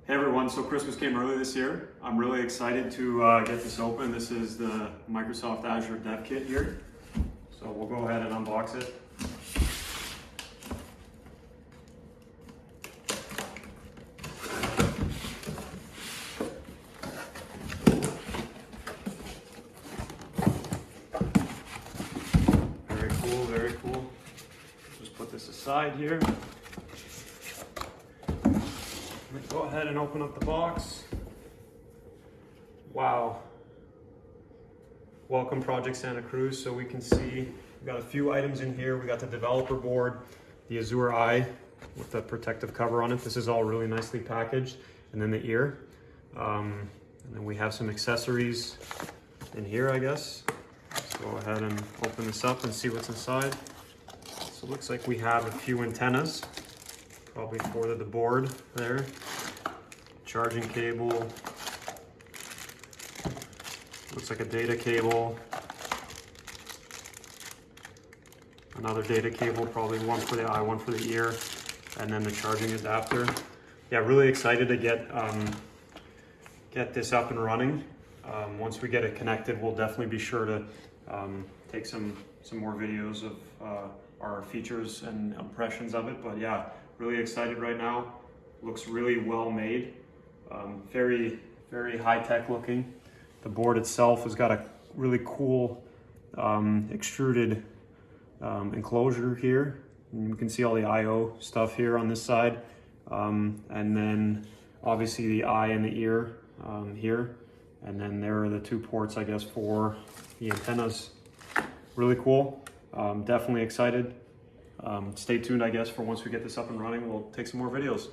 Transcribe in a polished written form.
Hey everyone, so Christmas came early this year. I'm really excited to get this open. This is the Microsoft Azure Dev Kit here. So we'll go ahead and unbox it. Very cool, very cool. Just put this aside here. Go ahead and open up the box. Wow. Welcome Project Santa Cruz. So we can see we got a few items in here. We got the developer board, the Azure eye with the protective cover on it. This is all really nicely packaged. And then the ear. And then we have some accessories in here, I guess. Let's go ahead and open this up and see what's inside. So it looks like we have a few antennas, probably for the board there. Charging cable. Looks like a data cable. Another data cable, probably one for the eye, one for the ear, and then the charging adapter. Yeah, really excited to get this up and running. Once we get it connected, we'll definitely be sure to take some more videos of our features and impressions of it. But yeah, really excited right now. Looks really well made. Very, very high-tech looking. The board itself has got a really cool extruded enclosure here. And you can see all the I/O stuff here on this side. And then obviously the eye and the ear here. And then there are the two ports, I guess, for the antennas. Really cool. Definitely excited. Stay tuned, I guess, for once we get this up and running. We'll take some more videos.